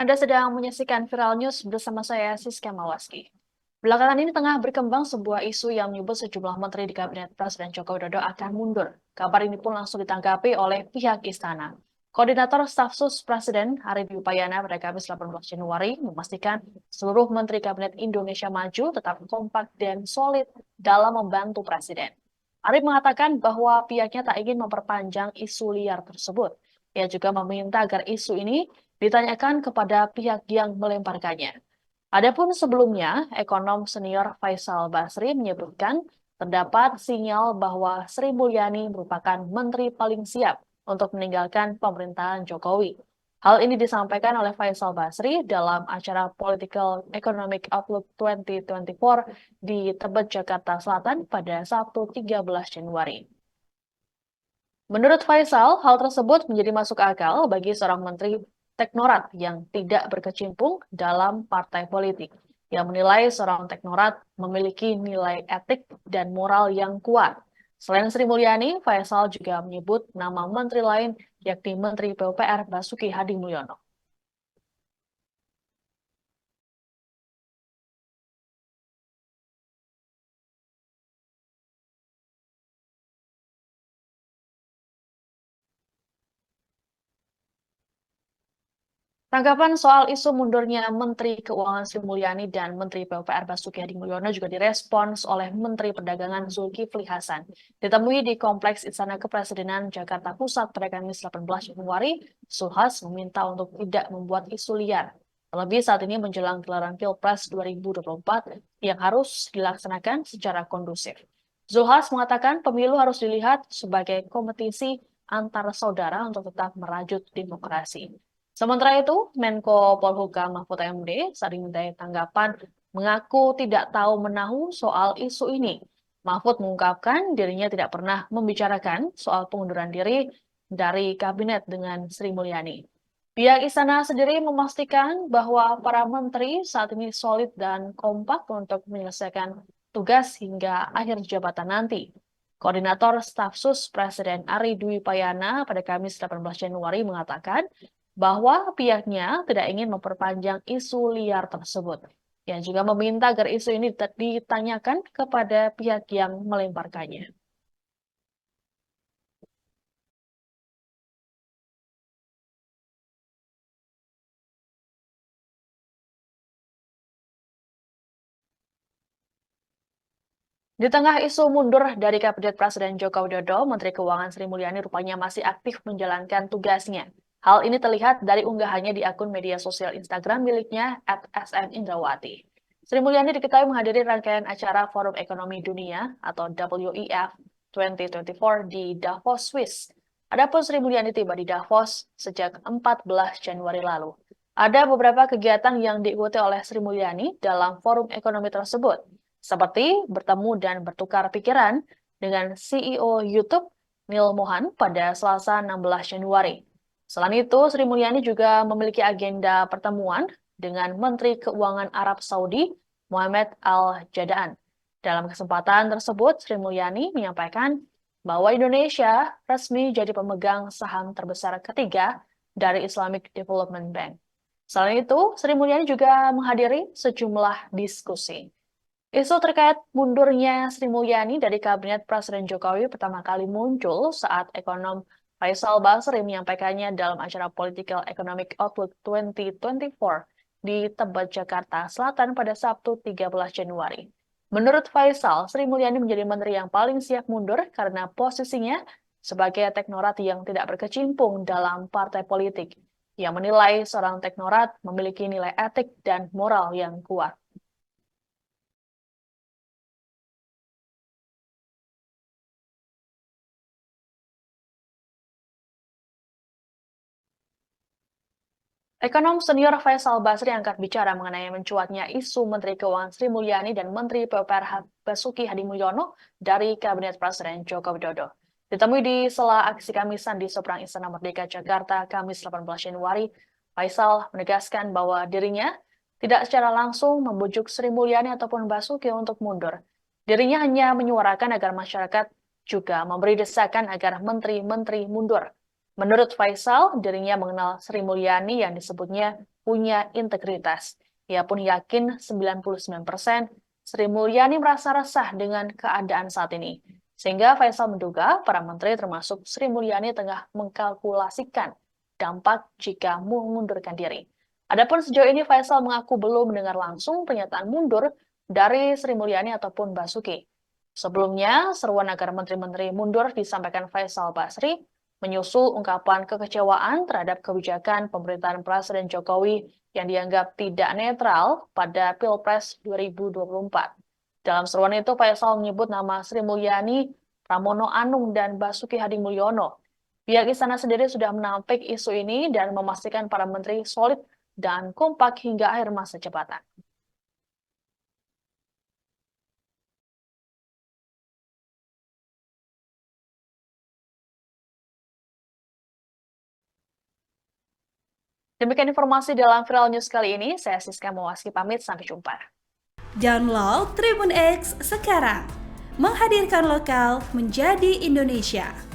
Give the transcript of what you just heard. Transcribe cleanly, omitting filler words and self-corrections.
Anda sedang menyaksikan Viral News bersama saya, Siska Mawaski. Belakangan ini tengah berkembang sebuah isu yang menyebut sejumlah menteri di Kabinet Presiden Joko Widodo akan mundur. Kabar ini pun langsung ditanggapi oleh pihak istana. Koordinator Staf Sus Presiden Ari Dwi Payana pada Kamis 18 Januari memastikan seluruh menteri Kabinet Indonesia Maju tetap kompak dan solid dalam membantu Presiden. Ari mengatakan bahwa pihaknya tak ingin memperpanjang isu liar tersebut. Ia juga meminta agar isu ini ditanyakan kepada pihak yang melemparkannya. Adapun sebelumnya, ekonom senior Faisal Basri menyebutkan terdapat sinyal bahwa Sri Mulyani merupakan menteri paling siap untuk meninggalkan pemerintahan Jokowi. Hal ini disampaikan oleh Faisal Basri dalam acara Political Economic Outlook 2024 di Tebet, Jakarta Selatan pada Sabtu 13 Januari. Menurut Faisal, hal tersebut menjadi masuk akal bagi seorang menteri teknokrat yang tidak berkecimpung dalam partai politik, yang menilai seorang teknokrat memiliki nilai etik dan moral yang kuat. Selain Sri Mulyani, Faisal juga menyebut nama menteri lain, yakni Menteri PUPR Basuki Hadi Mulyono. Tanggapan soal isu mundurnya Menteri Keuangan Sri Mulyani dan Menteri PUPR Basuki Hadi Mulyono juga direspons oleh Menteri Perdagangan Zulkifli Hasan. Ditemui di Kompleks Istana Kepresidenan Jakarta Pusat pada Kamis 18 Januari, Zulhas meminta untuk tidak membuat isu liar. Terlebih saat ini menjelang gelaran Pilpres 2024 yang harus dilaksanakan secara kondusif. Zulhas mengatakan pemilu harus dilihat sebagai kompetisi antar saudara untuk tetap merajut demokrasi. Sementara itu, Menko Polhukam Mahfud MD saat dimintai tanggapan mengaku tidak tahu menahu soal isu ini. Mahfud mengungkapkan dirinya tidak pernah membicarakan soal pengunduran diri dari kabinet dengan Sri Mulyani. Pihak istana sendiri memastikan bahwa para menteri saat ini solid dan kompak untuk menyelesaikan tugas hingga akhir jabatan nanti. Koordinator Staf Sus Presiden Ari Dwi Payana pada Kamis 18 Januari mengatakan bahwa pihaknya tidak ingin memperpanjang isu liar tersebut. Yang juga meminta agar isu ini ditanyakan kepada pihak yang melemparkannya. Di tengah isu mundur dari Kabinet Presiden Joko Widodo, Menteri Keuangan Sri Mulyani rupanya masih aktif menjalankan tugasnya. Hal ini terlihat dari unggahannya di akun media sosial Instagram miliknya @smindrawati. Sri Mulyani diketahui menghadiri rangkaian acara Forum Ekonomi Dunia atau WEF 2024 di Davos, Swiss. Adapun Sri Mulyani tiba di Davos sejak 14 Januari lalu. Ada beberapa kegiatan yang diikuti oleh Sri Mulyani dalam forum ekonomi tersebut, seperti bertemu dan bertukar pikiran dengan CEO YouTube Neil Mohan pada Selasa 16 Januari. Selain itu, Sri Mulyani juga memiliki agenda pertemuan dengan Menteri Keuangan Arab Saudi Mohammed Al-Jadaan. Dalam kesempatan tersebut, Sri Mulyani menyampaikan bahwa Indonesia resmi jadi pemegang saham terbesar ketiga dari Islamic Development Bank. Selain itu, Sri Mulyani juga menghadiri sejumlah diskusi. Isu terkait mundurnya Sri Mulyani dari Kabinet Presiden Jokowi pertama kali muncul saat ekonom Faisal Basri menyampaikannya dalam acara Political Economic Outlook 2024 di Tebet, Jakarta Selatan pada Sabtu 13 Januari. Menurut Faisal, Sri Mulyani menjadi menteri yang paling siap mundur karena posisinya sebagai teknokrat yang tidak berkecimpung dalam partai politik. Ia menilai seorang teknokrat memiliki nilai etik dan moral yang kuat. Ekonom senior Faisal Basri angkat bicara mengenai mencuatnya isu Menteri Keuangan Sri Mulyani dan Menteri PUPR Basuki Hadi Mulyono dari Kabinet Presiden Joko Widodo. Ditemui di sela aksi Kamisan di seberang Istana Merdeka Jakarta Kamis 18 Januari, Faisal menegaskan bahwa dirinya tidak secara langsung membujuk Sri Mulyani ataupun Basuki untuk mundur. Dirinya hanya menyuarakan agar masyarakat juga memberi desakan agar menteri-menteri mundur. Menurut Faisal, dirinya mengenal Sri Mulyani yang disebutnya punya integritas. Ia pun yakin 99% Sri Mulyani merasa resah dengan keadaan saat ini. Sehingga Faisal menduga para menteri termasuk Sri Mulyani tengah mengkalkulasikan dampak jika mengundurkan diri. Adapun sejauh ini Faisal mengaku belum mendengar langsung pernyataan mundur dari Sri Mulyani ataupun Basuki. Sebelumnya, seruan agar menteri-menteri mundur disampaikan Faisal Basri menyusul ungkapan kekecewaan terhadap kebijakan pemerintahan Presiden Jokowi yang dianggap tidak netral pada Pilpres 2024. Dalam seruan itu, Faisal menyebut nama Sri Mulyani, Pramono Anung, dan Basuki Hadi Mulyono. Pihak istana sendiri sudah menampik isu ini dan memastikan para menteri solid dan kompak hingga akhir masa jabatan. Demikian informasi dalam Viral News kali ini. Saya Siska Mawaski pamit, sampai jumpa. Download Tribun X sekarang, menghadirkan lokal menjadi Indonesia.